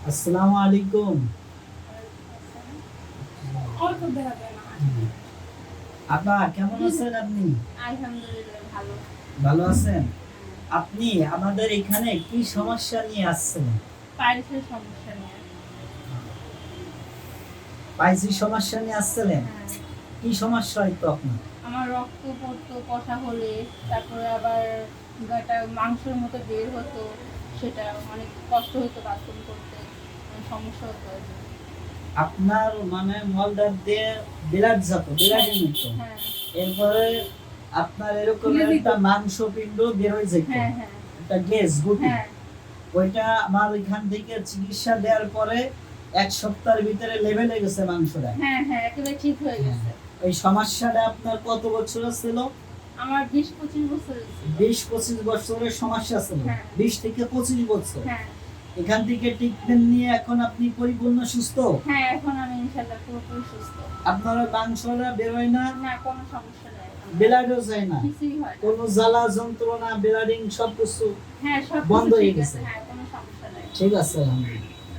আসসালামু আলাইকুম। আপা কেমন আছেন আপনি? আলহামদুলিল্লাহ ভালো। ভালো আছেন? আপনি আমাদের এখানে কি সমস্যা নিয়ে আসছেন? পাইলসের সমস্যা নিয়ে। পাইলসের সমস্যা নিয়ে আসছিলেন? হ্যাঁ। কি সমস্যা হইতো আপনার? আমার রক্ত পড়তো কষা হলে, তারপরে আবার একটা মাংসের মতো বের হতো, সেটা অনেক কষ্ট হতো বাথরুম করতে, সমস্যা হতো আর কি। আপনার মানে মলদার দিয়ে ব্লাড যেত, ব্লাডই নিত। হ্যাঁ এরপরে আপনার এরকম খুলে দিত। একটা মাংসপিণ্ড বের হয়ে যেত, হ্যাঁ হ্যাঁ একটা গ্যাস গুটি। হ্যাঁ ওইটা আমার এখান থেকে চিকিৎসা দেওয়ার পরে 1 সপ্তাহের ভিতরে লেভেল হয়ে গেছে মাংসটা। হ্যাঁ হ্যাঁ একেবারে ঠিক হয়ে গেছে। এই সমস্যাটা আপনার কত বছর ছিল? আমার 20-25 বছর হয়েছে। 20-25 বছরের সমস্যা ছিল। হ্যাঁ। 20 থেকে 25 বছর। হ্যাঁ এখান থেকে ট্রিটমেন্ট নিয়ে এখন আপনি পরিপূর্ণ সুস্থ? হ্যাঁ এখন আমি ইনশাআল্লাহ পুরোপুরি সুস্থ। আপনার ওই মাংসটা বের হয় না? না কোনো সমস্যা নেই এখন। ব্লাডও যায় না? কিছুই হয় না। কোনো জ্বালা যন্ত্রণা ব্লাডিং সবকিছু হ্যাঁ সব বন্ধ হয়ে ঠিক গেছে? আছে। হ্যাঁ কোনো সমস্যা নেই। ঠিক আছে আলহামদুলিল্লাহ।